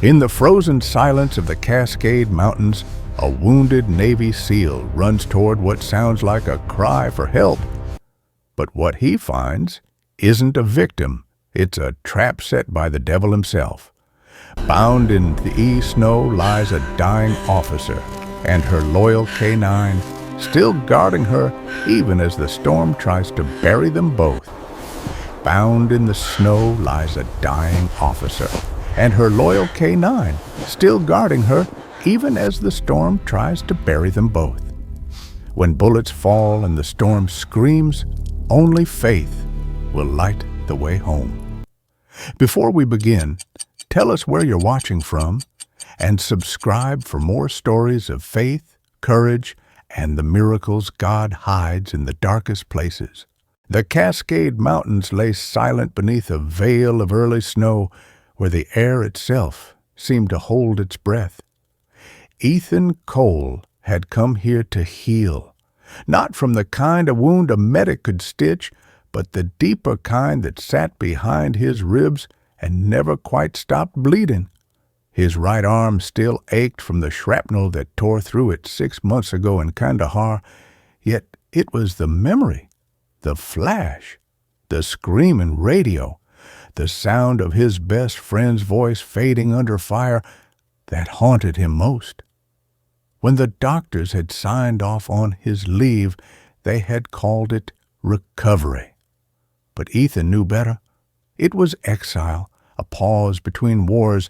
In the frozen silence of the Cascade Mountains, a wounded Navy SEAL runs toward what sounds like a cry for help. But what he finds isn't a victim, it's a trap set by the devil himself. Bound in the snow lies a dying officer, and her loyal K9 still guarding her even as the storm tries to bury them both. Bound in the snow lies a dying officer, and her loyal K9 still guarding her even as the storm tries to bury them both. When bullets fall and the storm screams, only faith will light the way home. Before we begin, tell us where you're watching from and subscribe for more stories of faith, courage, and the miracles God hides in the darkest places. The Cascade Mountains lay silent beneath a veil of early snow where the air itself seemed to hold its breath. Ethan Cole had come here to heal, not from the kind of wound a medic could stitch, but the deeper kind that sat behind his ribs and never quite stopped bleeding. His right arm still ached from the shrapnel that tore through it 6 months ago in Kandahar, yet it was the memory, the flash, the screaming radio, the sound of his best friend's voice fading under fire that haunted him most. When the doctors had signed off on his leave, they had called it recovery. But Ethan knew better. It was exile, a pause between wars,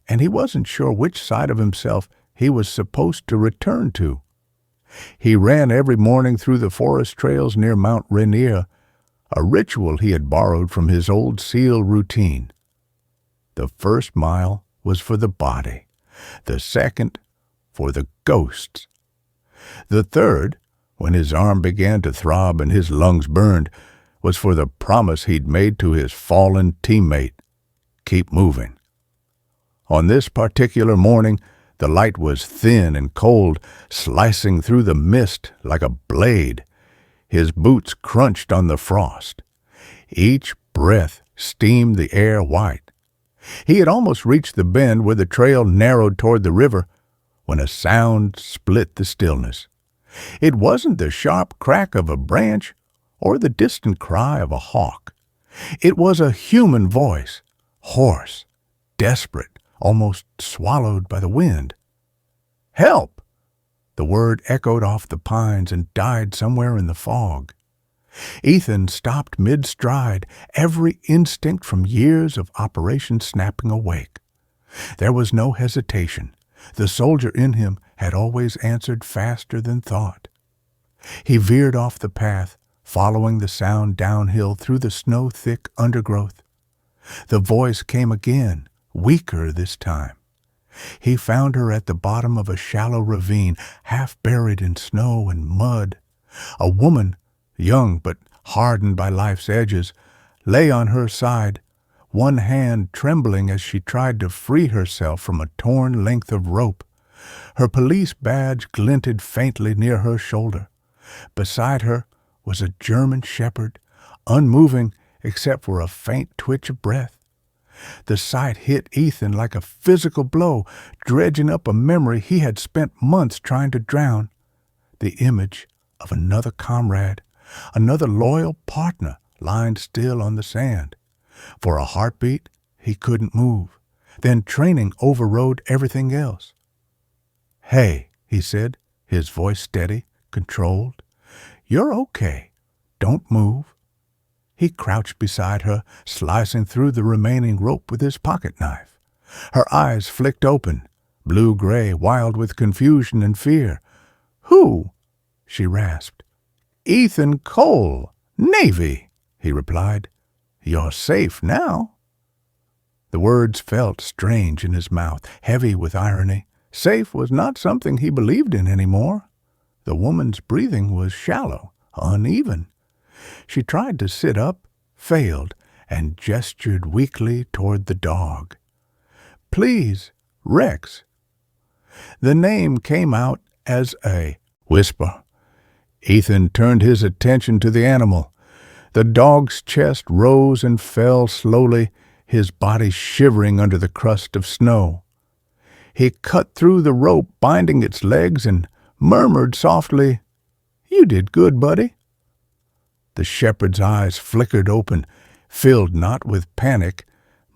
and he wasn't sure which side of himself he was supposed to return to. He ran every morning through the forest trails near Mount Rainier, a ritual he had borrowed from his old SEAL routine. The first mile was for the body, the second for the ghosts. The third, when his arm began to throb and his lungs burned, was for the promise he'd made to his fallen teammate, keep moving. On this particular morning, the light was thin and cold, slicing through the mist like a blade. His boots crunched on the frost. Each breath steamed the air white. He had almost reached the bend where the trail narrowed toward the river when a sound split the stillness. It wasn't the sharp crack of a branch or the distant cry of a hawk. It was a human voice, hoarse, desperate, almost swallowed by the wind. "Help!" The word echoed off the pines and died somewhere in the fog. Ethan stopped mid-stride, every instinct from years of operation snapping awake. There was no hesitation. The soldier in him had always answered faster than thought. He veered off the path, following the sound downhill through the snow-thick undergrowth. The voice came again, weaker this time. He found her at the bottom of a shallow ravine, half buried in snow and mud. A woman, young but hardened by life's edges, lay on her side, one hand trembling as she tried to free herself from a torn length of rope. Her police badge glinted faintly near her shoulder. Beside her was a German shepherd, unmoving except for a faint twitch of breath. The sight hit Ethan like a physical blow, dredging up a memory he had spent months trying to drown. The image of another comrade, another loyal partner lying still on the sand. For a heartbeat, he couldn't move. Then training overrode everything else. "Hey," he said, his voice steady, controlled. "You're okay. Don't move." He crouched beside her, slicing through the remaining rope with his pocket knife. Her eyes flicked open, blue-gray, wild with confusion and fear. "Who?" she rasped. "Ethan Cole, Navy," he replied. "You're safe now." The words felt strange in his mouth, heavy with irony. Safe was not something he believed in anymore. The woman's breathing was shallow, uneven. She tried to sit up, failed, and gestured weakly toward the dog. "Please, Rex." The name came out as a whisper. Ethan turned his attention to the animal. The dog's chest rose and fell slowly, his body shivering under the crust of snow. He cut through the rope binding its legs and murmured softly, "You did good, buddy." The shepherd's eyes flickered open, filled not with panic,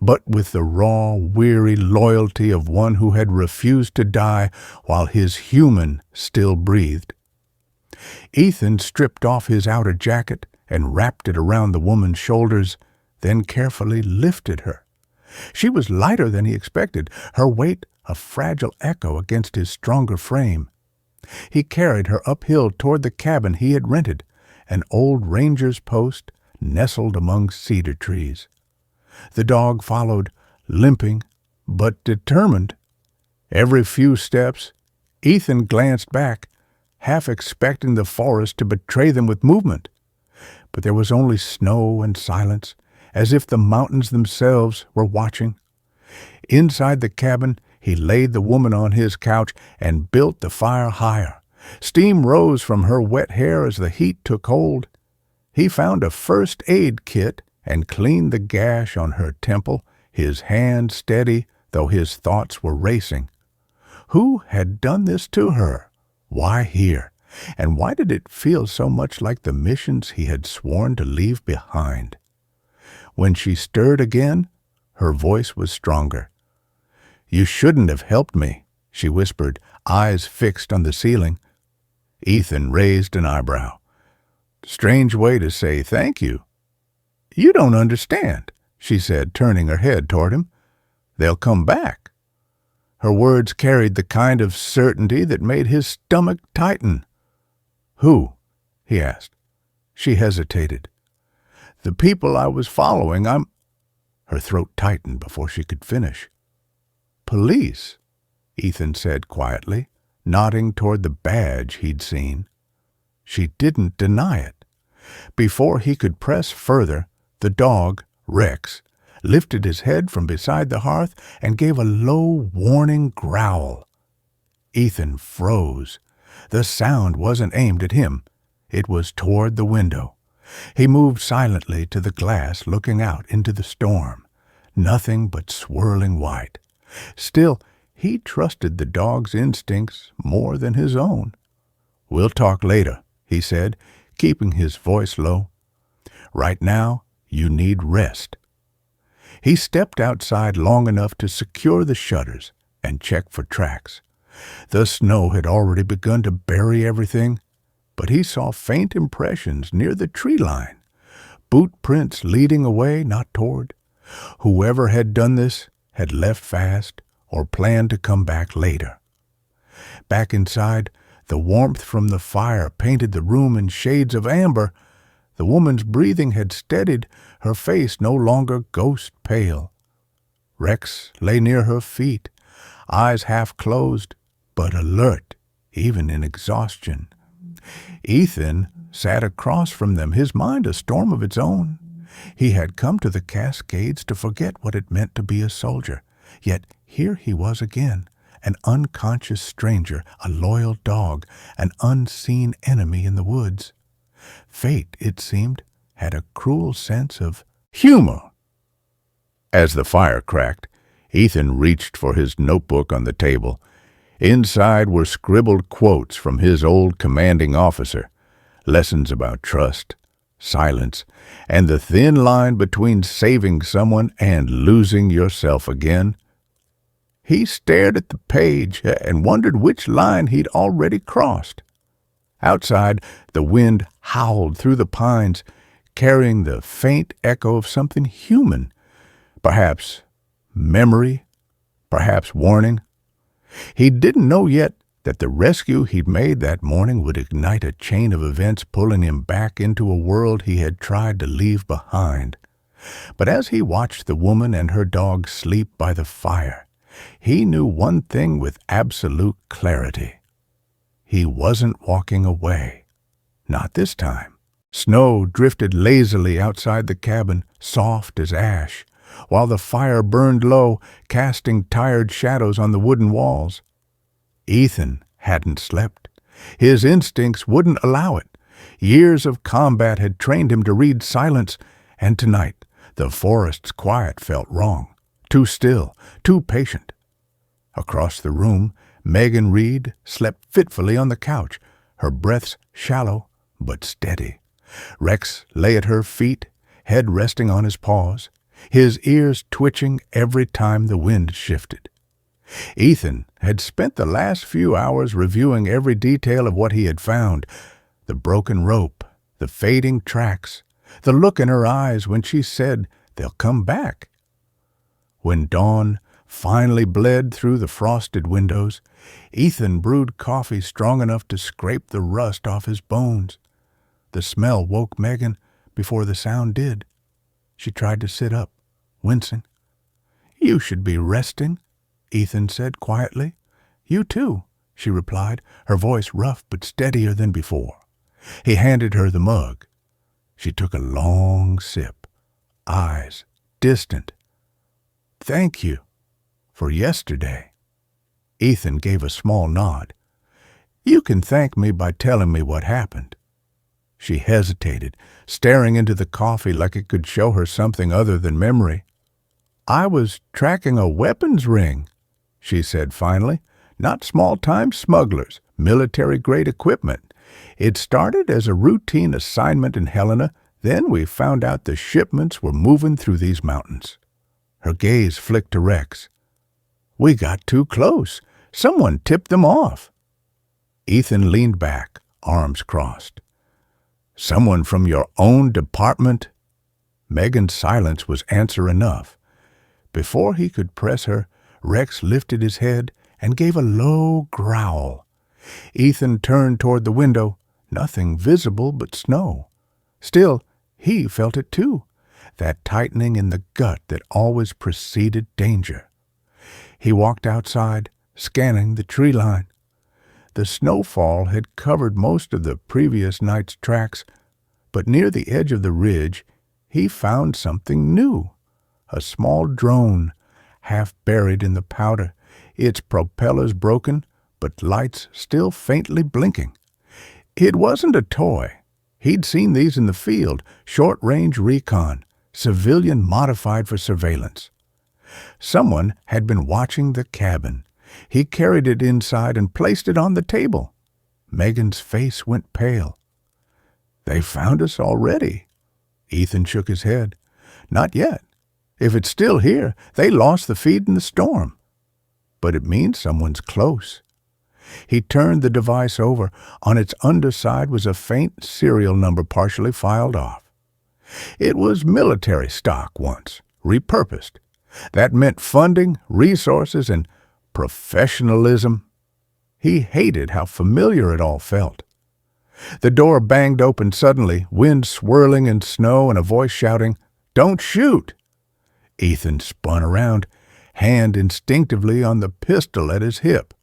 but with the raw, weary loyalty of one who had refused to die while his human still breathed. Ethan stripped off his outer jacket and wrapped it around the woman's shoulders, then carefully lifted her. She was lighter than he expected, her weight a fragile echo against his stronger frame. He carried her uphill toward the cabin he had rented, an old ranger's post nestled among cedar trees. The dog followed, limping but determined. Every few steps, Ethan glanced back, half expecting the forest to betray them with movement. But there was only snow and silence, as if the mountains themselves were watching. Inside the cabin, he laid the woman on his couch and built the fire higher. Steam rose from her wet hair as the heat took hold. He found a first aid kit and cleaned the gash on her temple, his hand steady, though his thoughts were racing. Who had done this to her? Why here? And why did it feel so much like the missions he had sworn to leave behind? When she stirred again, her voice was stronger. "You shouldn't have helped me," she whispered, eyes fixed on the ceiling. Ethan raised an eyebrow. "Strange way to say thank you." "You don't understand," she said, turning her head toward him. "They'll come back." Her words carried the kind of certainty that made his stomach tighten. "Who?" he asked. She hesitated. "The people I was following, Her throat tightened before she could finish. "Police," Ethan said quietly, nodding toward the badge he'd seen. She didn't deny it. Before he could press further, the dog, Rex, lifted his head from beside the hearth and gave a low, warning growl. Ethan froze. The sound wasn't aimed at him. It was toward the window. He moved silently to the glass, looking out into the storm. Nothing but swirling white. Still, he trusted the dog's instincts more than his own. "We'll talk later," he said, keeping his voice low. "Right now, you need rest." He stepped outside long enough to secure the shutters and check for tracks. The snow had already begun to bury everything, but he saw faint impressions near the tree line, boot prints leading away, not toward. Whoever had done this had left fast or planned to come back later. Back inside, the warmth from the fire painted the room in shades of amber. The woman's breathing had steadied, her face no longer ghost pale. Rex lay near her feet, eyes half closed, but alert, even in exhaustion. Ethan sat across from them, his mind a storm of its own. He had come to the Cascades to forget what it meant to be a soldier, yet here he was again, an unconscious stranger, a loyal dog, an unseen enemy in the woods. Fate, it seemed, had a cruel sense of humor. As the fire cracked, Ethan reached for his notebook on the table. Inside were scribbled quotes from his old commanding officer, lessons about trust, silence, and the thin line between saving someone and losing yourself again. He stared at the page and wondered which line he'd already crossed. Outside, the wind howled through the pines, carrying the faint echo of something human, perhaps memory, perhaps warning. He didn't know yet that the rescue he'd made that morning would ignite a chain of events pulling him back into a world he had tried to leave behind. But as he watched the woman and her dog sleep by the fire, he knew one thing with absolute clarity. He wasn't walking away. Not this time. Snow drifted lazily outside the cabin, soft as ash, while the fire burned low, casting tired shadows on the wooden walls. Ethan hadn't slept. His instincts wouldn't allow it. Years of combat had trained him to read silence, and tonight the forest's quiet felt wrong, too still, too patient. Across the room, Megan Reed slept fitfully on the couch, her breaths shallow but steady. Rex lay at her feet, head resting on his paws, his ears twitching every time the wind shifted. Ethan had spent the last few hours reviewing every detail of what he had found: the broken rope, the fading tracks, the look in her eyes when she said they'll come back. When dawn finally bled through the frosted windows, Ethan brewed coffee strong enough to scrape the rust off his bones. The smell woke Megan before the sound did. She tried to sit up, wincing. "You should be resting," Ethan said quietly. "You too," she replied, her voice rough but steadier than before. He handed her the mug. She took a long sip, eyes distant. "Thank you for yesterday." Ethan gave a small nod. "You can thank me by telling me what happened." She hesitated, staring into the coffee like it could show her something other than memory. "I was tracking a weapons ring," she said finally. "Not small-time smugglers, military-grade equipment. It started as a routine assignment in Helena, then we found out the shipments were moving through these mountains." Her gaze flicked to Rex. "We got too close. Someone tipped them off." Ethan leaned back, arms crossed. "Someone from your own department?" Megan's silence was answer enough. Before he could press her, Rex lifted his head and gave a low growl. Ethan turned toward the window, nothing visible but snow. Still, he felt it too, that tightening in the gut that always preceded danger. He walked outside, scanning the tree line. The snowfall had covered most of the previous night's tracks, but near the edge of the ridge he found something new. A small drone, half buried in the powder, its propellers broken, but lights still faintly blinking. It wasn't a toy. He'd seen these in the field, short-range recon, civilian modified for surveillance. Someone had been watching the cabin. He carried it inside and placed it on the table. Megan's face went pale. "They found us already." Ethan shook his head. "Not yet. If it's still here, they lost the feed in the storm. But it means someone's close." He turned the device over. On its underside was a faint serial number partially filed off. It was military stock once, repurposed. That meant funding, resources, and professionalism. He hated how familiar it all felt. The door banged open suddenly, wind swirling in snow and a voice shouting, "Don't shoot!" Ethan spun around, hand instinctively on the pistol at his hip.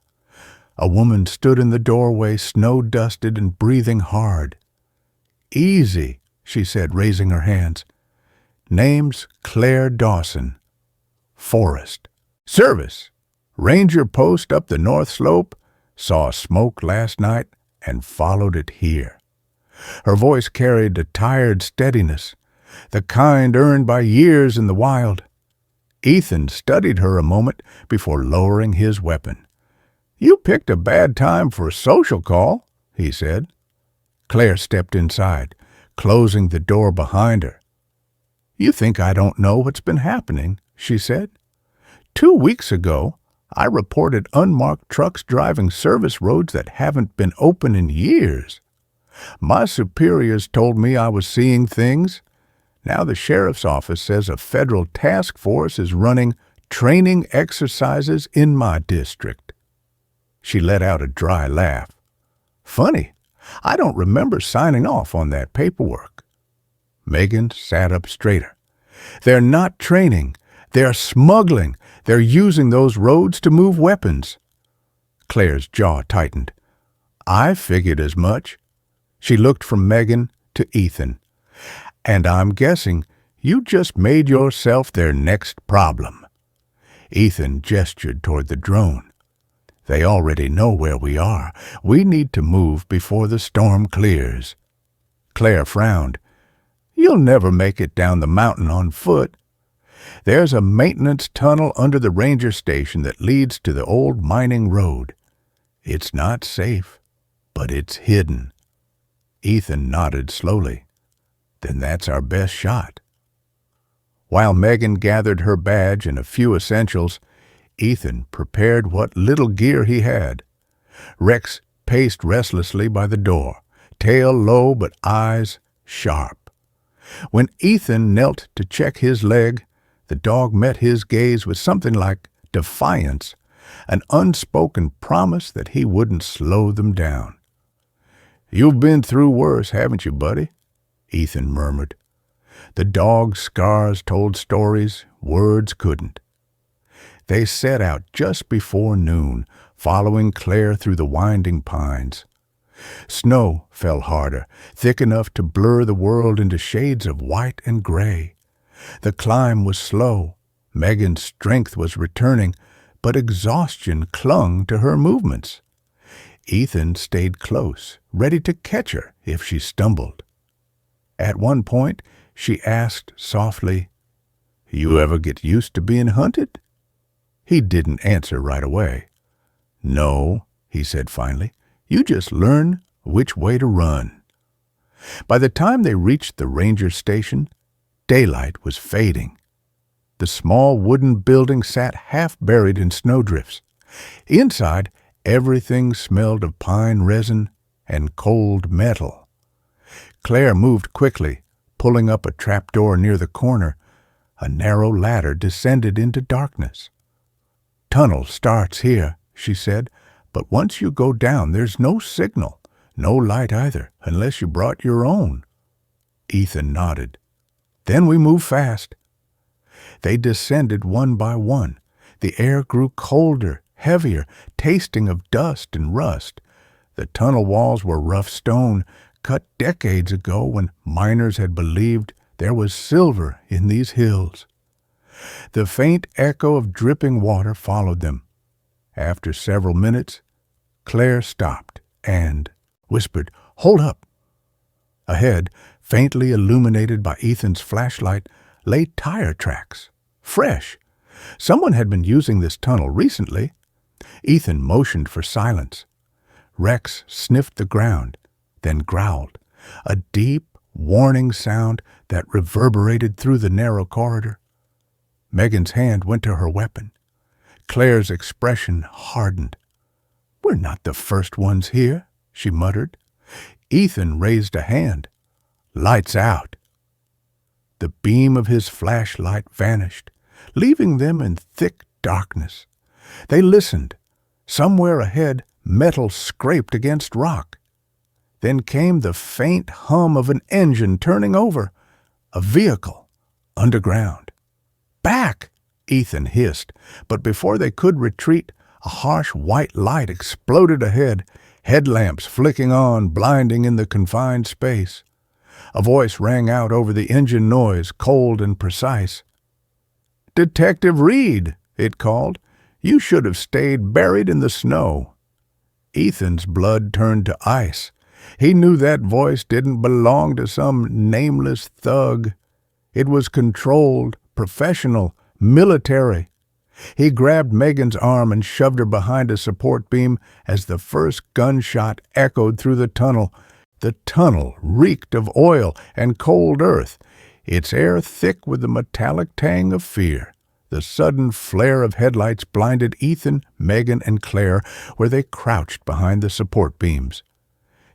A woman stood in the doorway, snow-dusted and breathing hard. "Easy," she said, raising her hands. "Name's Claire Dawson. Forrest. Service. Ranger post up the North Slope. Saw smoke last night and followed it here." Her voice carried a tired steadiness, the kind earned by years in the wild. Ethan studied her a moment before lowering his weapon. "You picked a bad time for a social call," he said. Claire stepped inside, closing the door behind her. "You think I don't know what's been happening," she said. 2 weeks ago, I reported unmarked trucks driving service roads that haven't been open in years. My superiors told me I was seeing things. Now the sheriff's office says a federal task force is running training exercises in my district." She let out a dry laugh. "Funny, I don't remember signing off on that paperwork." Megan sat up straighter. "They're not training. They're smuggling. They're using those roads to move weapons." Claire's jaw tightened. "I figured as much." She looked from Megan to Ethan. "And I'm guessing you just made yourself their next problem." Ethan gestured toward the drone. "They already know where we are. We need to move before the storm clears." Claire frowned. "You'll never make it down the mountain on foot." There's a maintenance tunnel under the ranger station that leads to the old mining road. It's not safe, but it's hidden." Ethan nodded slowly. "Then that's our best shot." While Megan gathered her badge and a few essentials, Ethan prepared what little gear he had. Rex paced restlessly by the door, tail low but eyes sharp. When Ethan knelt to check his leg, the dog met his gaze with something like defiance, an unspoken promise that he wouldn't slow them down. "You've been through worse, haven't you, buddy?" Ethan murmured. The dog's scars told stories words couldn't. They set out just before noon, following Claire through the winding pines. Snow fell harder, thick enough to blur the world into shades of white and gray. The climb was slow. Megan's strength was returning, but exhaustion clung to her movements. Ethan stayed close, ready to catch her if she stumbled. At one point, she asked softly, "You ever get used to being hunted?" He didn't answer right away. "No," he said finally. "You just learn which way to run." By the time they reached the ranger station, daylight was fading. The small wooden building sat half buried in snowdrifts. Inside, everything smelled of pine resin and cold metal. Claire moved quickly, pulling up a trapdoor near the corner. A narrow ladder descended into darkness. "Tunnel starts here," she said, "but once you go down, there's no signal, no light either, unless you brought your own." Ethan nodded. "Then we move fast." They descended one by one. The air grew colder, heavier, tasting of dust and rust. The tunnel walls were rough stone, cut decades ago when miners had believed there was silver in these hills. The faint echo of dripping water followed them. After several minutes, Claire stopped and whispered, "Hold up!" Ahead, faintly illuminated by Ethan's flashlight, lay tire tracks. Fresh. Someone had been using this tunnel recently. Ethan motioned for silence. Rex sniffed the ground, then growled, a deep, warning sound that reverberated through the narrow corridor. Megan's hand went to her weapon. Claire's expression hardened. "We're not the first ones here," she muttered. Ethan raised a hand. "Lights out." The beam of his flashlight vanished, leaving them in thick darkness. They listened. Somewhere ahead, metal scraped against rock. Then came the faint hum of an engine turning over. A vehicle, underground. "Back!" Ethan hissed, but before they could retreat, a harsh white light exploded ahead, headlamps flicking on, blinding in the confined space. A voice rang out over the engine noise, cold and precise. "Detective Reed," it called. "You should have stayed buried in the snow." Ethan's blood turned to ice. He knew that voice didn't belong to some nameless thug. It was controlled, professional, military. He grabbed Megan's arm and shoved her behind a support beam as the first gunshot echoed through the tunnel. The tunnel reeked of oil and cold earth, its air thick with the metallic tang of fear. The sudden flare of headlights blinded Ethan, Megan, and Claire where they crouched behind the support beams.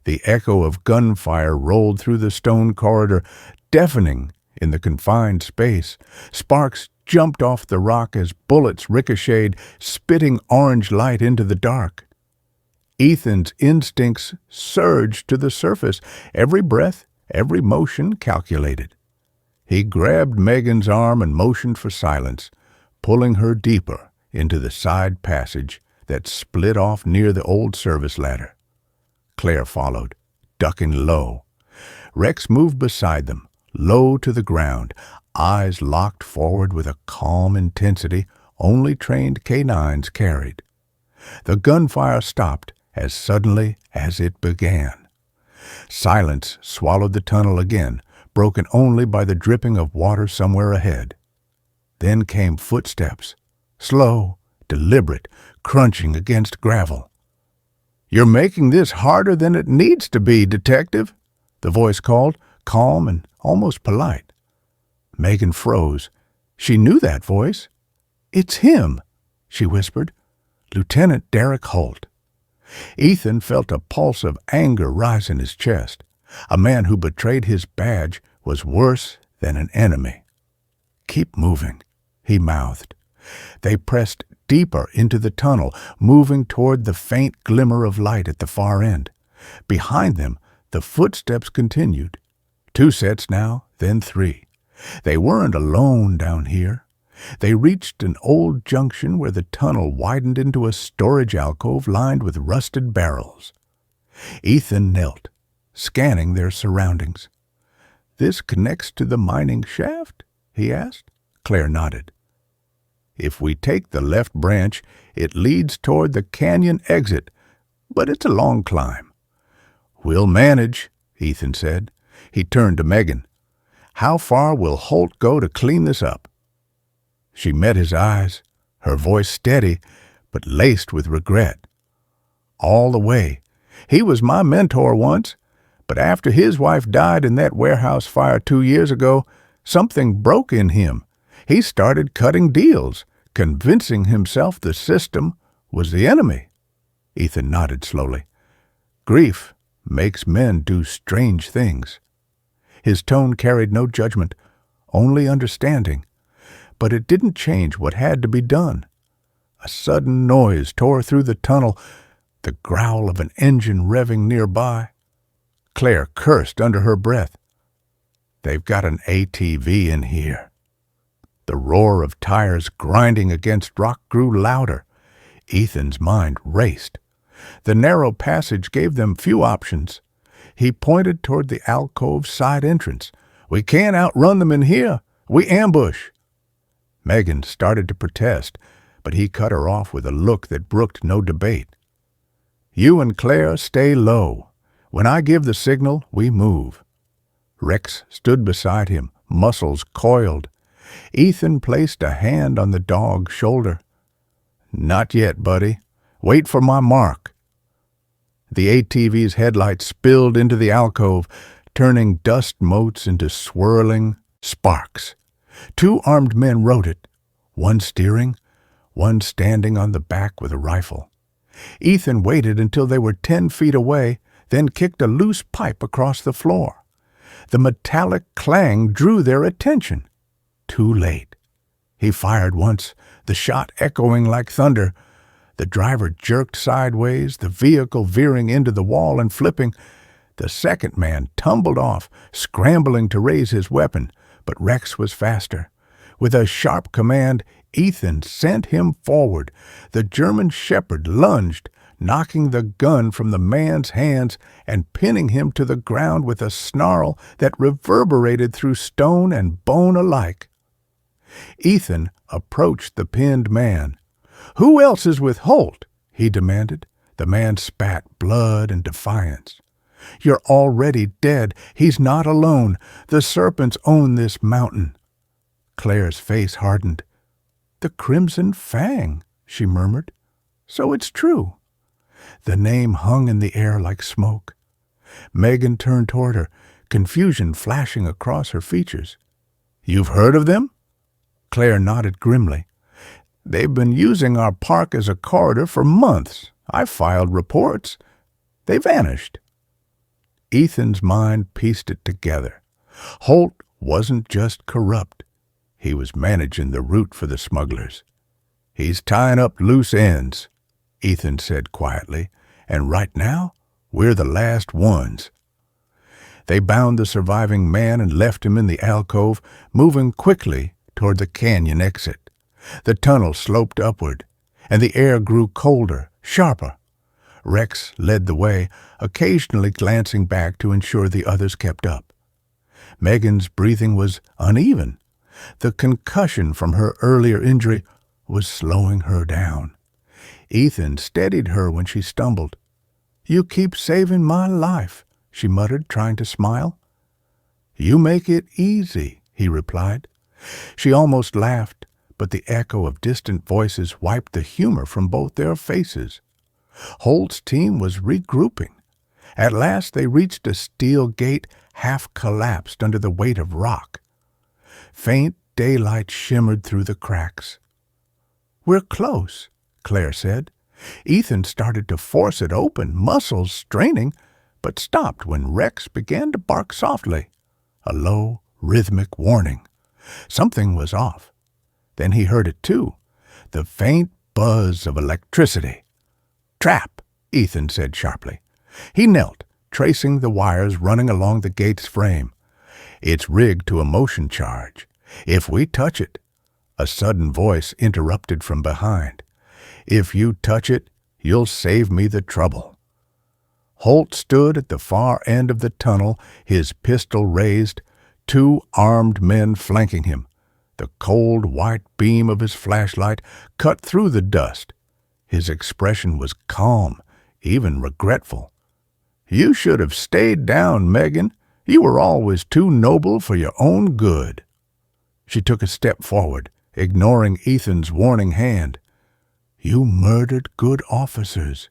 The echo of gunfire rolled through the stone corridor, deafening in the confined space. Sparks jumped off the rock as bullets ricocheted, spitting orange light into the dark. Ethan's instincts surged to the surface, every breath, every motion calculated. He grabbed Megan's arm and motioned for silence, pulling her deeper into the side passage that split off near the old service ladder. Claire followed, ducking low. Rex moved beside them, low to the ground, eyes locked forward with a calm intensity only trained canines carried. The gunfire stopped as suddenly as it began. Silence swallowed the tunnel again, broken only by the dripping of water somewhere ahead. Then came footsteps, slow, deliberate, crunching against gravel. "You're making this harder than it needs to be, Detective," the voice called, calm and almost polite. Megan froze. She knew that voice. "It's him," she whispered. "Lieutenant Derek Holt." Ethan felt a pulse of anger rise in his chest. A man who betrayed his badge was worse than an enemy. "Keep moving," he mouthed. They pressed deeper into the tunnel, moving toward the faint glimmer of light at the far end. Behind them, the footsteps continued. 2 sets now, then 3. They weren't alone down here. They reached an old junction where the tunnel widened into a storage alcove lined with rusted barrels. Ethan knelt, scanning their surroundings. "This connects to the mining shaft?" he asked. Claire nodded. "If we take the left branch, it leads toward the canyon exit, but it's a long climb." "We'll manage," Ethan said. He turned to Megan. "How far will Holt go to clean this up?" She met his eyes, her voice steady, but laced with regret. "All the way. He was my mentor once, but after his wife died in that warehouse fire 2 years ago, something broke in him. He started cutting deals, convincing himself the system was the enemy." Ethan nodded slowly. "Grief makes men do strange things." His tone carried no judgment, only understanding. But it didn't change what had to be done. A sudden noise tore through the tunnel, the growl of an engine revving nearby. Claire cursed under her breath. "They've got an ATV in here." The roar of tires grinding against rock grew louder. Ethan's mind raced. The narrow passage gave them few options. He pointed toward the alcove's side entrance. "We can't outrun them in here. We ambush." Megan started to protest, but he cut her off with a look that brooked no debate. "You and Claire stay low. When I give the signal, we move." Rex stood beside him, muscles coiled. Ethan placed a hand on the dog's shoulder. "Not yet, buddy. Wait for my mark." The ATV's headlights spilled into the alcove, turning dust motes into swirling sparks. 2 armed men rode it, one steering, one standing on the back with a rifle. Ethan waited until they were 10 feet away, then kicked a loose pipe across the floor. The metallic clang drew their attention. Too late. He fired once, the shot echoing like thunder. The driver jerked sideways, the vehicle veering into the wall and flipping. The second man tumbled off, scrambling to raise his weapon, but Rex was faster. With a sharp command, Ethan sent him forward. The German shepherd lunged, knocking the gun from the man's hands and pinning him to the ground with a snarl that reverberated through stone and bone alike. Ethan approached the pinned man. "Who else is with Holt?" he demanded. The man spat blood and defiance. "You're already dead. He's not alone. The serpents own this mountain." Claire's face hardened. "The Crimson Fang," she murmured. "So it's true." The name hung in the air like smoke. Megan turned toward her, confusion flashing across her features. "You've heard of them?" Claire nodded grimly. "They've been using our park as a corridor for months. I filed reports. They vanished." Ethan's mind pieced it together. Holt wasn't just corrupt. He was managing the route for the smugglers. "He's tying up loose ends," Ethan said quietly, "and right now, we're the last ones." They bound the surviving man and left him in the alcove, moving quickly toward the canyon exit. The tunnel sloped upward, and the air grew colder, sharper. Rex led the way, occasionally glancing back to ensure the others kept up. Megan's breathing was uneven. The concussion from her earlier injury was slowing her down. Ethan steadied her when she stumbled. "You keep saving my life," she muttered, trying to smile. "You make it easy," he replied. She almost laughed, but the echo of distant voices wiped the humor from both their faces. Holt's team was regrouping. At last they reached a steel gate half collapsed under the weight of rock. Faint daylight shimmered through the cracks. "We're close," Claire said. Ethan started to force it open, muscles straining, but stopped when Rex began to bark softly, a low, rhythmic warning. Something was off. Then he heard it too, the faint buzz of electricity. "Trap," Ethan said sharply. He knelt, tracing the wires running along the gate's frame. "It's rigged to a motion charge. If we touch it—" A sudden voice interrupted from behind. "If you touch it, you'll save me the trouble." Holt stood at the far end of the tunnel, his pistol raised, 2 armed men flanking him. The cold white beam of his flashlight cut through the dust. His expression was calm, even regretful. "You should have stayed down, Megan. You were always too noble for your own good." She took a step forward, ignoring Ethan's warning hand. "You murdered good officers.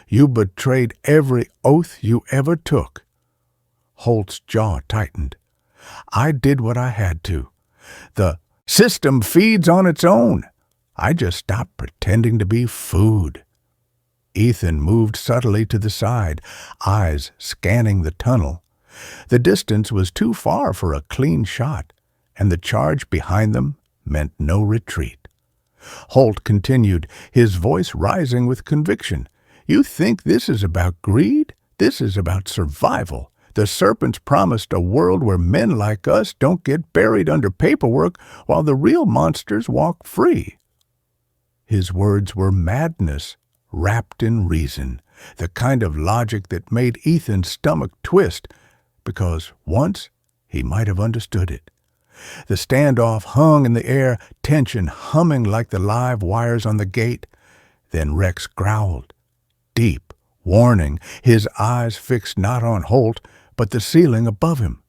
You betrayed every oath you ever took." Holt's jaw tightened. "I did what I had to. The system feeds on its own. I just stopped pretending to be food." Ethan moved subtly to the side, eyes scanning the tunnel. The distance was too far for a clean shot, and the charge behind them meant no retreat. Holt continued, his voice rising with conviction. "You think this is about greed? This is about survival. The serpents promised a world where men like us don't get buried under paperwork while the real monsters walk free." His words were madness wrapped in reason, the kind of logic that made Ethan's stomach twist, because once he might have understood it. The standoff hung in the air, tension humming like the live wires on the gate. Then Rex growled, deep, warning, his eyes fixed not on Holt, but the ceiling above him.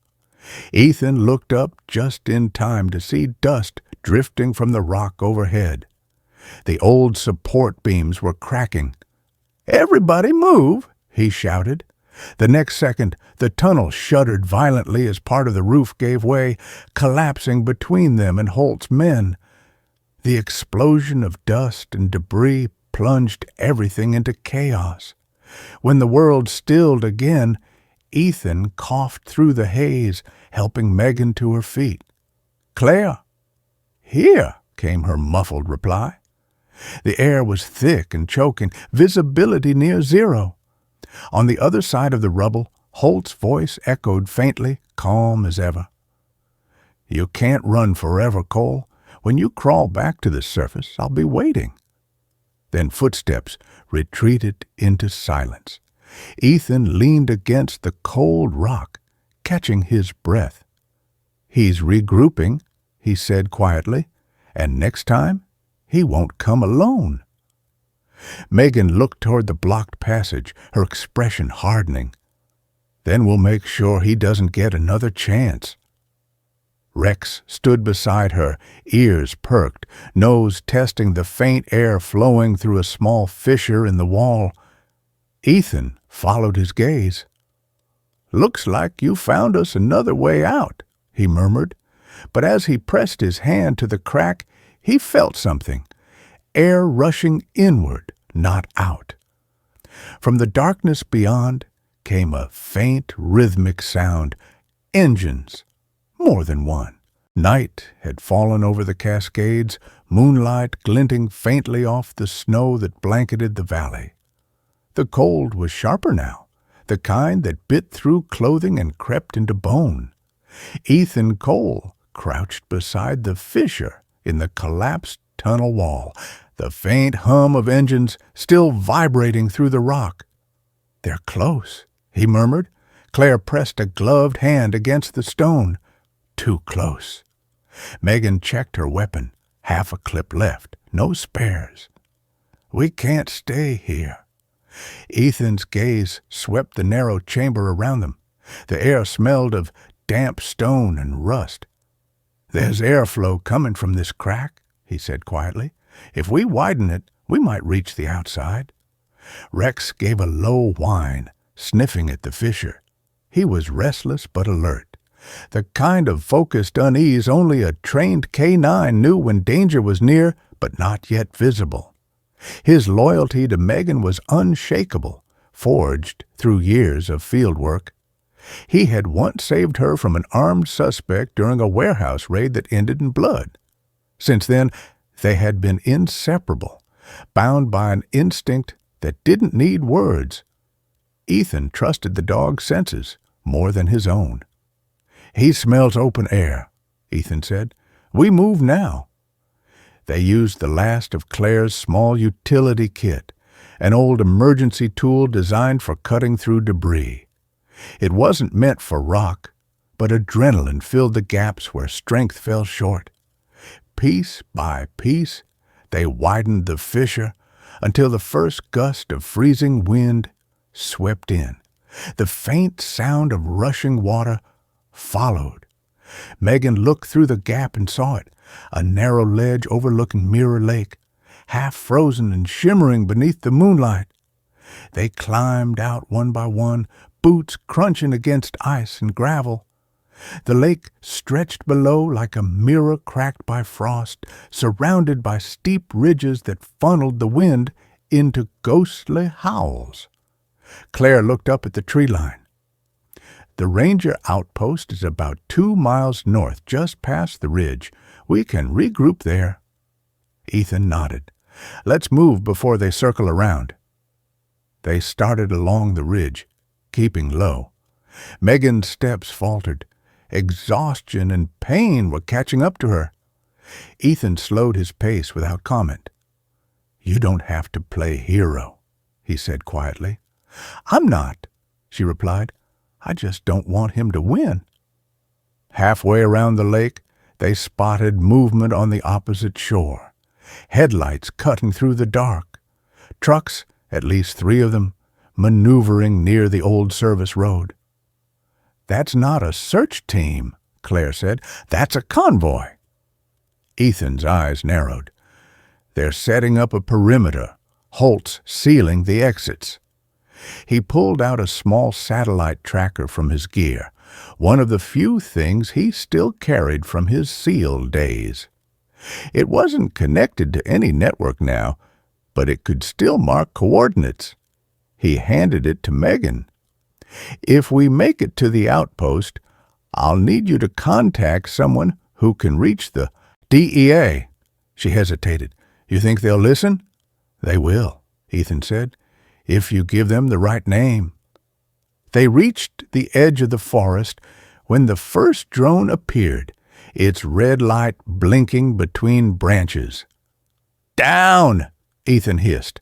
Ethan looked up just in time to see dust drifting from the rock overhead. The old support beams were cracking. "Everybody move!" he shouted. The next second, the tunnel shuddered violently as part of the roof gave way, collapsing between them and Holt's men. The explosion of dust and debris plunged everything into chaos. When the world stilled again, Ethan coughed through the haze, helping Megan to her feet. "Claire!" "Here," came her muffled reply. The air was thick and choking, visibility near zero. On the other side of the rubble, Holt's voice echoed faintly, calm as ever. "You can't run forever, Cole. When you crawl back to the surface, I'll be waiting." Then footsteps retreated into silence. Ethan leaned against the cold rock, catching his breath. "He's regrouping," he said quietly, "and next time he won't come alone." Megan looked toward the blocked passage, her expression hardening. "Then we'll make sure he doesn't get another chance." Rex stood beside her, ears perked, nose testing the faint air flowing through a small fissure in the wall. Ethan followed his gaze. "Looks like you found us another way out," he murmured. But as he pressed his hand to the crack, he felt something. Air rushing inward, not out. From the darkness beyond came a faint, rhythmic sound. Engines. More than one. Night had fallen over the Cascades, moonlight glinting faintly off the snow that blanketed the valley. The cold was sharper now, the kind that bit through clothing and crept into bone. Ethan Cole crouched beside the fissure in the collapsed tunnel wall, the faint hum of engines still vibrating through the rock. "They're close," he murmured. Claire pressed a gloved hand against the stone. Too close. Megan checked her weapon. Half a clip left. No spares. "We can't stay here." Ethan's gaze swept the narrow chamber around them. The air smelled of damp stone and rust. "There's airflow coming from this crack," he said quietly. "If we widen it, we might reach the outside." Rex gave a low whine, sniffing at the fissure. He was restless but alert, the kind of focused unease only a trained K9 knew when danger was near but not yet visible. His loyalty to Megan was unshakable, forged through years of field work. He had once saved her from an armed suspect during a warehouse raid that ended in blood. Since then, they had been inseparable, bound by an instinct that didn't need words. Ethan trusted the dog's senses more than his own. "He smells open air," Ethan said. "We move now." They used the last of Claire's small utility kit, an old emergency tool designed for cutting through debris. It wasn't meant for rock, but adrenaline filled the gaps where strength fell short. Piece by piece, they widened the fissure until the first gust of freezing wind swept in. The faint sound of rushing water followed. Megan looked through the gap and saw it, a narrow ledge overlooking Mirror Lake, half frozen and shimmering beneath the moonlight. They climbed out one by one, boots crunching against ice and gravel. The lake stretched below like a mirror cracked by frost, surrounded by steep ridges that funneled the wind into ghostly howls. Claire looked up at the tree line. "The ranger outpost is about 2 miles north, just past the ridge. We can regroup there." Ethan nodded. "Let's move before they circle around." They started along the ridge, keeping low. Megan's steps faltered. Exhaustion and pain were catching up to her. Ethan slowed his pace without comment. "You don't have to play hero," he said quietly. "I'm not," she replied. "I just don't want him to win." Halfway around the lake, they spotted movement on the opposite shore. Headlights cutting through the dark. Trucks, at least 3 of them, maneuvering near the old service road. "That's not a search team," Claire said. "That's a convoy." Ethan's eyes narrowed. "They're setting up a perimeter, Holt's sealing the exits." He pulled out a small satellite tracker from his gear, one of the few things he still carried from his SEAL days. It wasn't connected to any network now, but it could still mark coordinates. He handed it to Megan. "If we make it to the outpost, I'll need you to contact someone who can reach the DEA." She hesitated. "You think they'll listen?" "They will," Ethan said, "if you give them the right name." They reached the edge of the forest when the first drone appeared, its red light blinking between branches. "Down!" Ethan hissed.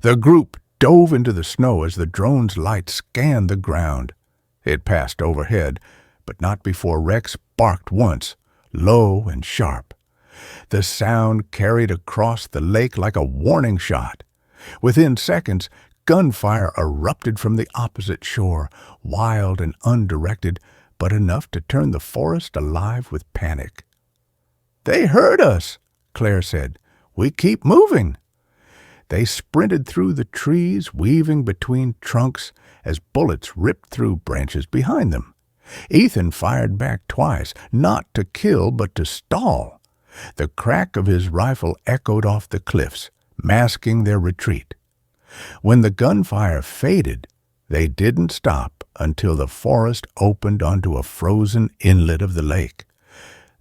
The group dove into the snow as the drone's light scanned the ground. It passed overhead, but not before Rex barked once, low and sharp. The sound carried across the lake like a warning shot. Within seconds, gunfire erupted from the opposite shore, wild and undirected, but enough to turn the forest alive with panic. "They heard us," Claire said. "We keep moving." They sprinted through the trees, weaving between trunks as bullets ripped through branches behind them. Ethan fired back twice, not to kill but to stall. The crack of his rifle echoed off the cliffs, masking their retreat. When the gunfire faded, they didn't stop until the forest opened onto a frozen inlet of the lake.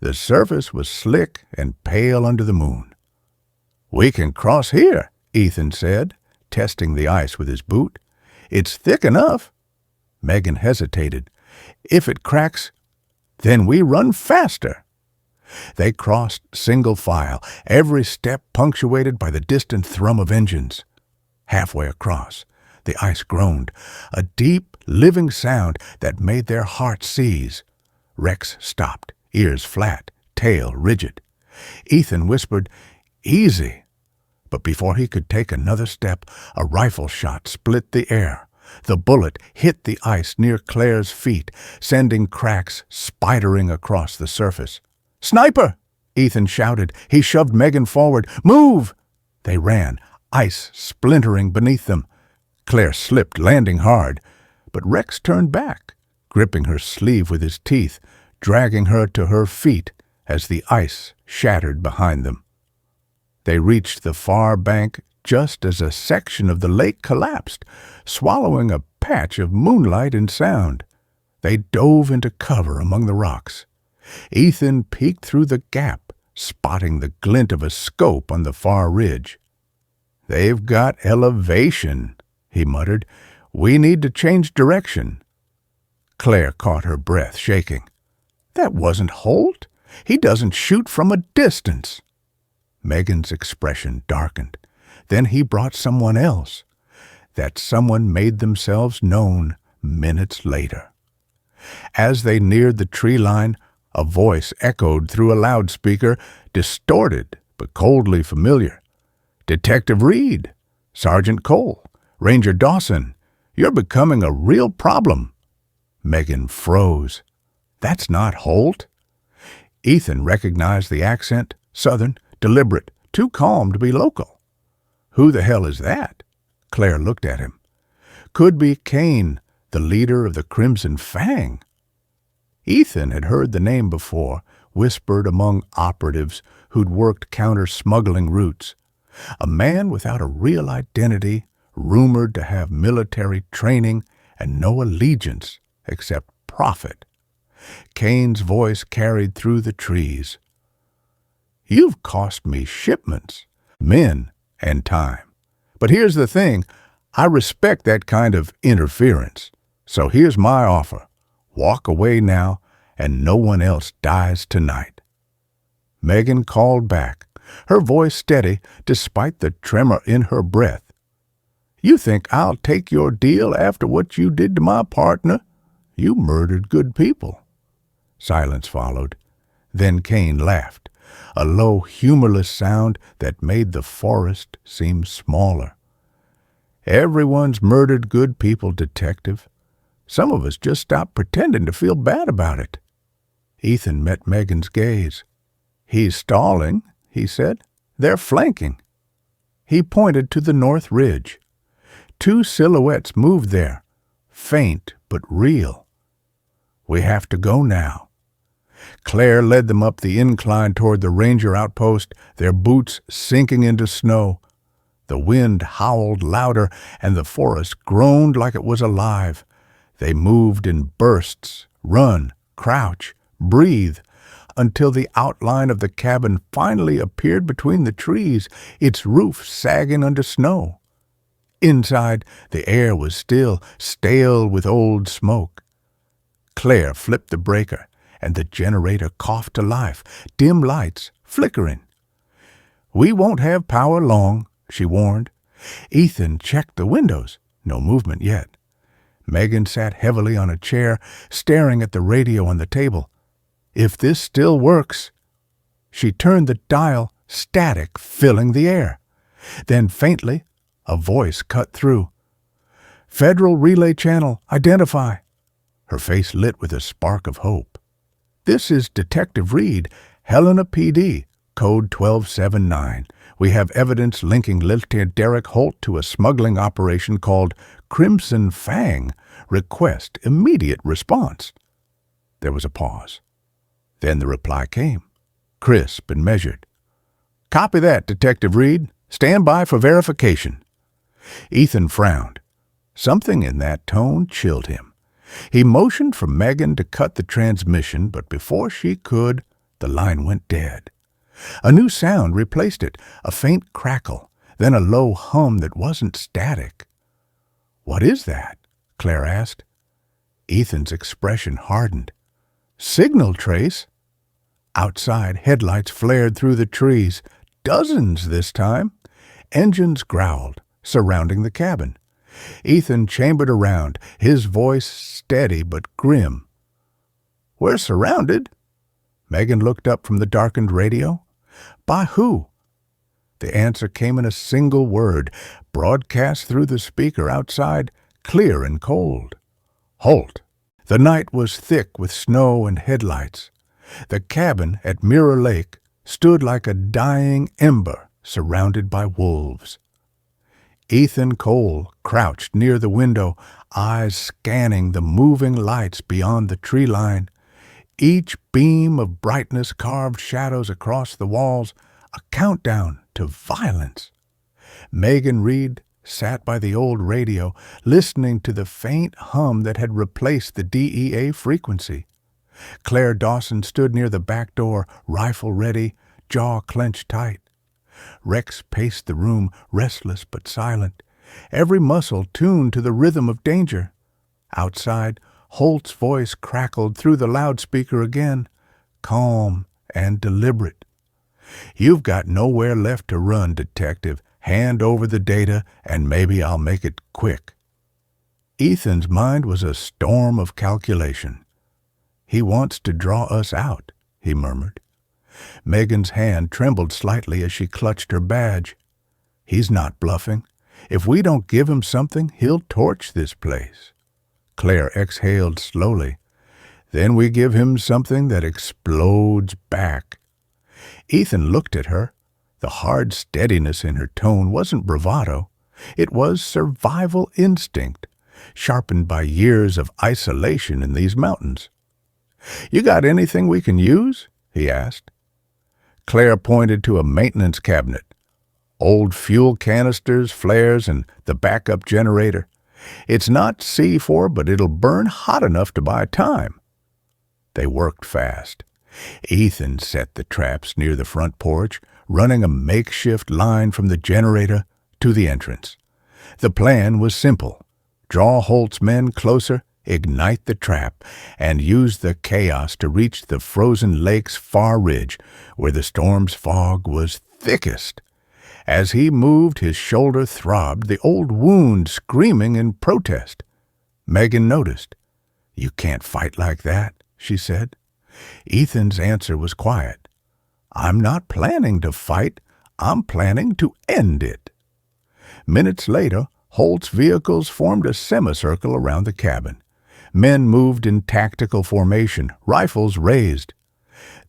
The surface was slick and pale under the moon. "We can cross here," Ethan said, testing the ice with his boot. "It's thick enough." Megan hesitated. "If it cracks, then we run faster." They crossed single file, every step punctuated by the distant thrum of engines. Halfway across, the ice groaned, a deep, living sound that made their hearts seize. Rex stopped, ears flat, tail rigid. Ethan whispered, "Easy." But before he could take another step, a rifle shot split the air. The bullet hit the ice near Claire's feet, sending cracks spidering across the surface. "Sniper!" Ethan shouted. He shoved Megan forward. "Move!" They ran, ice splintering beneath them. Claire slipped, landing hard, but Rex turned back, gripping her sleeve with his teeth, dragging her to her feet as the ice shattered behind them. They reached the far bank just as a section of the lake collapsed, swallowing a patch of moonlight and sound. They dove into cover among the rocks. Ethan peeked through the gap, spotting the glint of a scope on the far ridge. "They've got elevation," he muttered. "We need to change direction." Claire caught her breath, shaking. "That wasn't Holt. He doesn't shoot from a distance." Megan's expression darkened. Then he brought someone else. That someone made themselves known minutes later. As they neared the tree line, a voice echoed through a loudspeaker, distorted but coldly familiar. "Detective Reed, Sergeant Cole, Ranger Dawson, you're becoming a real problem." Megan froze. "That's not Holt." Ethan recognized the accent, southern, deliberate, too calm to be local. "Who the hell is that?" Claire looked at him. "Could be Kane, the leader of the Crimson Fang." Ethan had heard the name before, whispered among operatives who'd worked counter-smuggling routes. A man without a real identity, rumored to have military training and no allegiance except profit. Kane's voice carried through the trees. "You've cost me shipments, men, and time. But here's the thing, I respect that kind of interference. So here's my offer. Walk away now, and no one else dies tonight." Megan called back, her voice steady despite the tremor in her breath. "You think I'll take your deal after what you did to my partner? You murdered good people." Silence followed. Then Kane laughed, a low, humorless sound that made the forest seem smaller. "Everyone's murdered good people, Detective. Some of us just stopped pretending to feel bad about it." Ethan met Megan's gaze. "He's stalling," he said. "They're flanking." He pointed to the north ridge. 2 silhouettes moved there, faint but real. "We have to go now." Claire led them up the incline toward the ranger outpost, their boots sinking into snow. The wind howled louder, and the forest groaned like it was alive. They moved in bursts, run, crouch, breathe, until the outline of the cabin finally appeared between the trees, its roof sagging under snow. Inside, the air was still, stale with old smoke. Claire flipped the breaker, and the generator coughed to life, dim lights flickering. "We won't have power long," she warned. Ethan checked the windows. No movement yet. Megan sat heavily on a chair, staring at the radio on the table. "If this still works—" She turned the dial, static filling the air. Then faintly, a voice cut through. "Federal Relay Channel, identify." Her face lit with a spark of hope. "This is Detective Reed, Helena PD, code 1279. We have evidence linking Lieutenant Derek Holt to a smuggling operation called Crimson Fang. Request immediate response." There was a pause. Then the reply came, crisp and measured. "Copy that, Detective Reed. Stand by for verification." Ethan frowned. Something in that tone chilled him. He motioned for Megan to cut the transmission, but before she could, the line went dead. A new sound replaced it, a faint crackle, then a low hum that wasn't static. "What is that?" Claire asked. Ethan's expression hardened. "Signal trace." Outside, headlights flared through the trees, dozens this time. Engines growled, surrounding the cabin. Ethan chambered around, his voice steady but grim. "We're surrounded." Megan looked up from the darkened radio. "By who?" The answer came in a single word, broadcast through the speaker outside, clear and cold. "Holt." The night was thick with snow and headlights. The cabin at Mirror Lake, stood like a dying ember surrounded by wolves. Ethan Cole crouched near the window, eyes scanning the moving lights beyond the tree line. Each beam of brightness carved shadows across the walls, a countdown to violence. Megan Reed sat by the old radio, listening to the faint hum that had replaced the DEA frequency. Claire Dawson stood near the back door, rifle ready, jaw clenched tight. Rex paced the room, restless but silent, every muscle tuned to the rhythm of danger. Outside, Holt's voice crackled through the loudspeaker again, calm and deliberate. "You've got nowhere left to run, Detective. Hand over the data, and maybe I'll make it quick." Ethan's mind was a storm of calculation. "He wants to draw us out," he murmured. Megan's hand trembled slightly as she clutched her badge. "He's not bluffing. If we don't give him something, he'll torch this place." Claire exhaled slowly. "Then we give him something that explodes back." Ethan looked at her. The hard steadiness in her tone wasn't bravado. It was survival instinct, sharpened by years of isolation in these mountains. "You got anything we can use?" he asked. Claire pointed to a maintenance cabinet. "Old fuel canisters, flares, and the backup generator. It's not C4, but it'll burn hot enough to buy time." They worked fast. Ethan set the traps near the front porch, running a makeshift line from the generator to the entrance. The plan was simple: draw Holt's men closer, ignite the trap, and use the chaos to reach the frozen lake's far ridge, where the storm's fog was thickest. As he moved, his shoulder throbbed, the old wound screaming in protest. Megan noticed. "You can't fight like that," she said. Ethan's answer was quiet. "I'm not planning to fight. I'm planning to end it." Minutes later, Holt's vehicles formed a semicircle around the cabin. Men moved in tactical formation, rifles raised.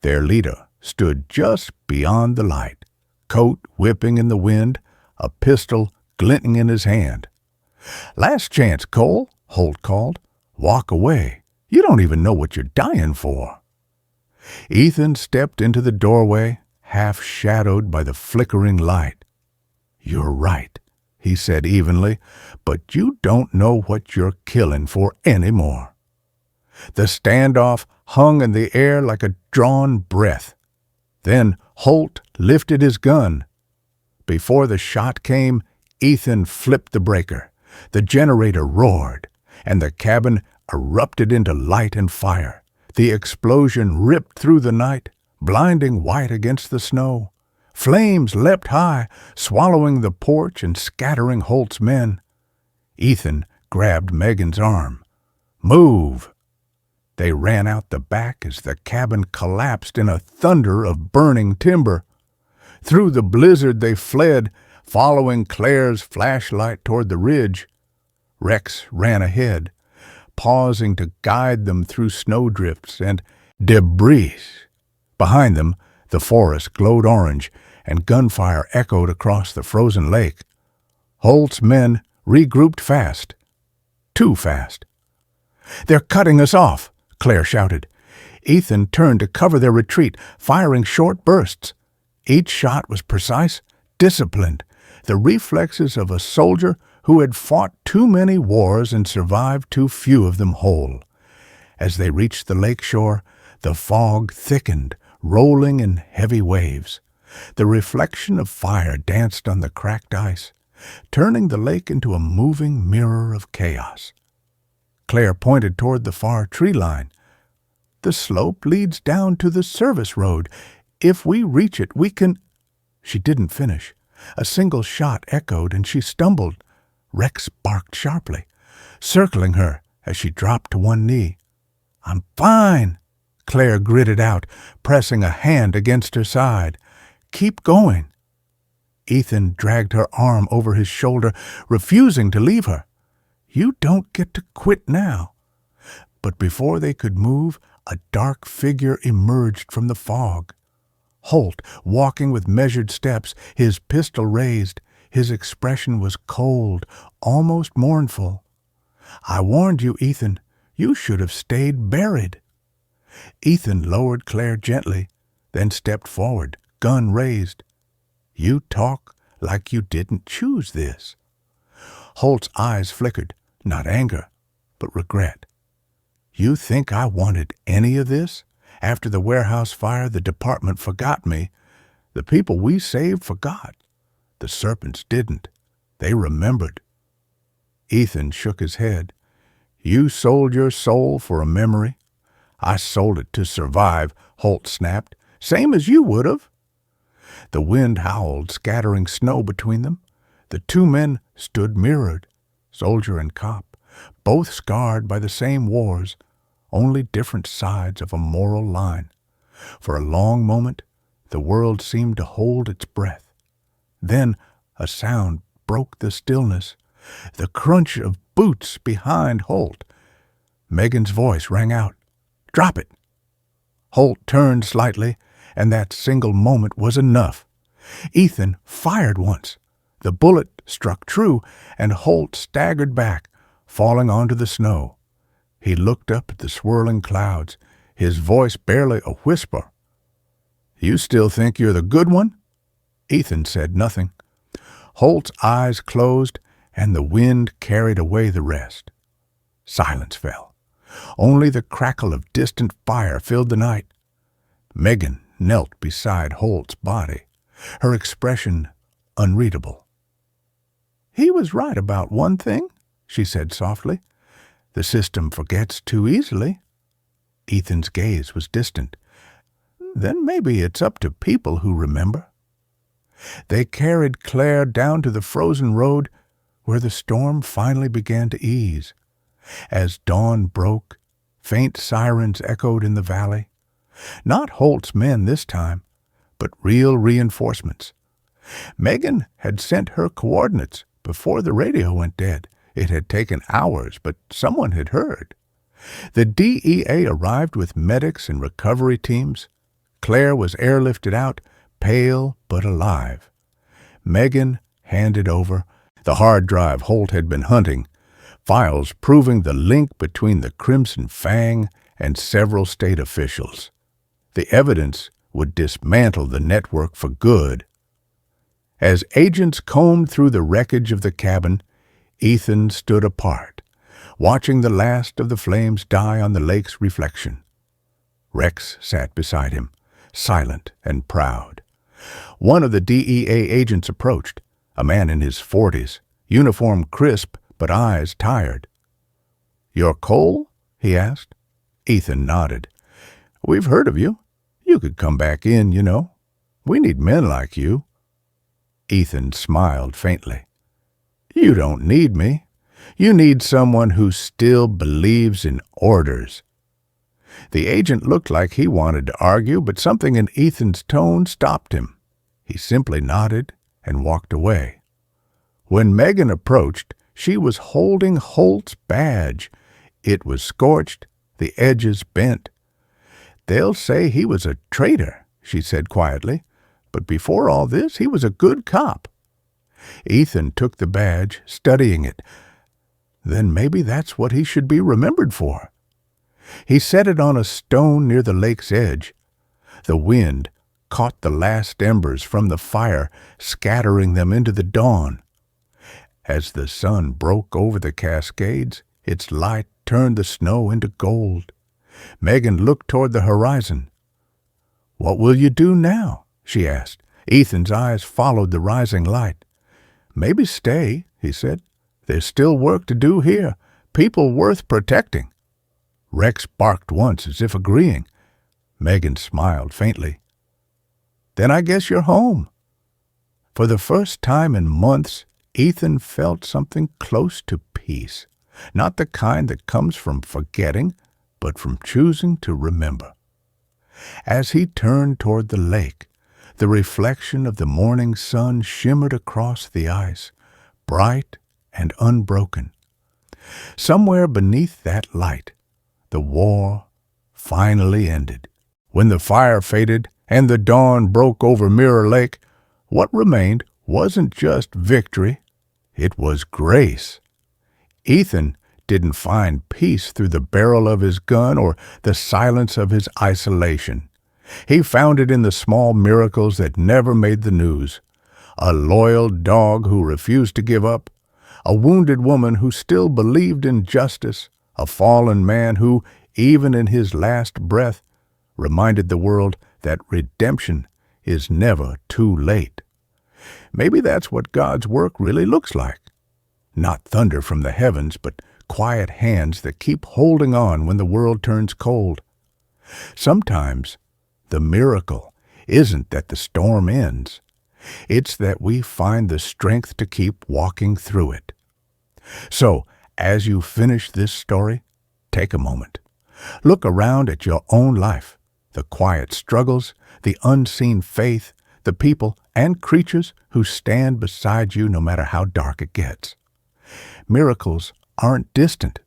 Their leader stood just beyond the light, coat whipping in the wind, a pistol glinting in his hand. "Last chance, Cole," Holt called. "Walk away. You don't even know what you're dying for." Ethan stepped into the doorway, half shadowed by the flickering light. "You're right," he said evenly, "but you don't know what you're killing for anymore." The standoff hung in the air like a drawn breath. Then Holt lifted his gun. Before the shot came, Ethan flipped the breaker. The generator roared, and the cabin erupted into light and fire. The explosion ripped through the night, blinding white against the snow. Flames leapt high, swallowing the porch and scattering Holt's men. Ethan grabbed Megan's arm. "Move!" They ran out the back as the cabin collapsed in a thunder of burning timber. Through the blizzard they fled, following Claire's flashlight toward the ridge. Rex ran ahead, pausing to guide them through snowdrifts and debris. Behind them, the forest glowed orange, and gunfire echoed across the frozen lake. Holt's men regrouped fast. Too fast. "They're cutting us off!" Claire shouted. Ethan turned to cover their retreat, firing short bursts. Each shot was precise, disciplined, the reflexes of a soldier who had fought too many wars and survived too few of them whole. As they reached the lake shore, the fog thickened, rolling in heavy waves. The reflection of fire danced on the cracked ice, turning the lake into a moving mirror of chaos. Claire pointed toward the far tree line. "The slope leads down to the service road. If we reach it, we can—" She didn't finish. A single shot echoed, and she stumbled. Rex barked sharply, circling her as she dropped to one knee. "I'm fine," Claire gritted out, pressing a hand against her side. "Keep going." Ethan dragged her arm over his shoulder, refusing to leave her. "You don't get to quit now." But before they could move, a dark figure emerged from the fog. Holt, walking with measured steps, his pistol raised. His expression was cold, almost mournful. "I warned you, Ethan. You should have stayed buried." Ethan lowered Claire gently, then stepped forward, gun raised. "You talk like you didn't choose this." Holt's eyes flickered, not anger, but regret. "You think I wanted any of this? After the warehouse fire, the department forgot me. The people we saved forgot. The serpents didn't. They remembered." Ethan shook his head. "You sold your soul for a memory." "I sold it to survive," Holt snapped. "Same as you would have." The wind howled, scattering snow between them. The two men stood mirrored, soldier and cop, both scarred by the same wars, only different sides of a moral line. For a long moment, the world seemed to hold its breath. Then a sound broke the stillness, the crunch of boots behind Holt. Megan's voice rang out, "Drop it!" Holt turned slightly, and that single moment was enough. Ethan fired once. The bullet struck true, and Holt staggered back, falling onto the snow. He looked up at the swirling clouds, his voice barely a whisper. "You still think you're the good one?" Ethan said nothing. Holt's eyes closed, and the wind carried away the rest. Silence fell. Only the crackle of distant fire filled the night. Megan knelt beside Holt's body, her expression unreadable. "He was right about one thing," she said softly. "The system forgets too easily." Ethan's gaze was distant. "Then maybe it's up to people who remember." They carried Claire down to the frozen road where the storm finally began to ease. As dawn broke, faint sirens echoed in the valley. Not Holt's men this time, but real reinforcements. Megan had sent her coordinates before the radio went dead. It had taken hours, but someone had heard. The DEA arrived with medics and recovery teams. Claire was airlifted out, pale but alive. Megan handed over the hard drive Holt had been hunting, files proving the link between the Crimson Fang and several state officials. The evidence would dismantle the network for good. As agents combed through the wreckage of the cabin, Ethan stood apart, watching the last of the flames die on the lake's reflection. Rex sat beside him, silent and proud. One of the DEA agents approached, a man in his 40s, uniform crisp but eyes tired. "You're Cole?" he asked. Ethan nodded. "We've heard of you. You could come back in, you know. We need men like you." Ethan smiled faintly. "You don't need me. You need someone who still believes in orders." The agent looked like he wanted to argue, but something in Ethan's tone stopped him. He simply nodded and walked away. When Megan approached, she was holding Holt's badge. It was scorched, the edges bent. "They'll say he was a traitor," she said quietly, "but before all this, he was a good cop." Ethan took the badge, studying it. Then maybe that's what he should be remembered for. He set it on a stone near the lake's edge. The wind caught the last embers from the fire, scattering them into the dawn. As the sun broke over the Cascades, its light turned the snow into gold. Megan looked toward the horizon. "What will you do now?" she asked. Ethan's eyes followed the rising light. "Maybe stay," he said. "There's still work to do here, people worth protecting." Rex barked once as if agreeing. Megan smiled faintly. "Then I guess you're home." For the first time in months, Ethan felt something close to peace, not the kind that comes from forgetting, but from choosing to remember. As he turned toward the lake, the reflection of the morning sun shimmered across the ice, bright and unbroken. Somewhere beneath that light, the war finally ended. When the fire faded and the dawn broke over Mirror Lake, what remained wasn't just victory, it was grace. Ethan didn't find peace through the barrel of his gun or the silence of his isolation. He found it in the small miracles that never made the news. A loyal dog who refused to give up, a wounded woman who still believed in justice, a fallen man who, even in his last breath, reminded the world that redemption is never too late. Maybe that's what God's work really looks like. Not thunder from the heavens, but quiet hands that keep holding on when the world turns cold. Sometimes the miracle isn't that the storm ends. It's that we find the strength to keep walking through it. So, as you finish this story, take a moment. Look around at your own life, the quiet struggles, the unseen faith, the people and creatures who stand beside you no matter how dark it gets. Miracles aren't distant.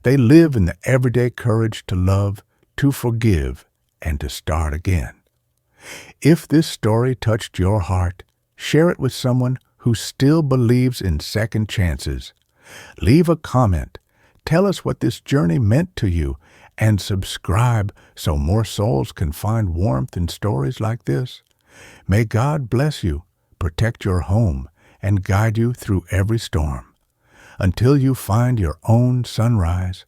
They live in the everyday courage to love, to forgive, and to start again. If this story touched your heart, share it with someone who still believes in second chances. Leave a comment. Tell us what this journey meant to you, and subscribe so more souls can find warmth in stories like this. May God bless you, protect your home, and guide you through every storm. Until you find your own sunrise,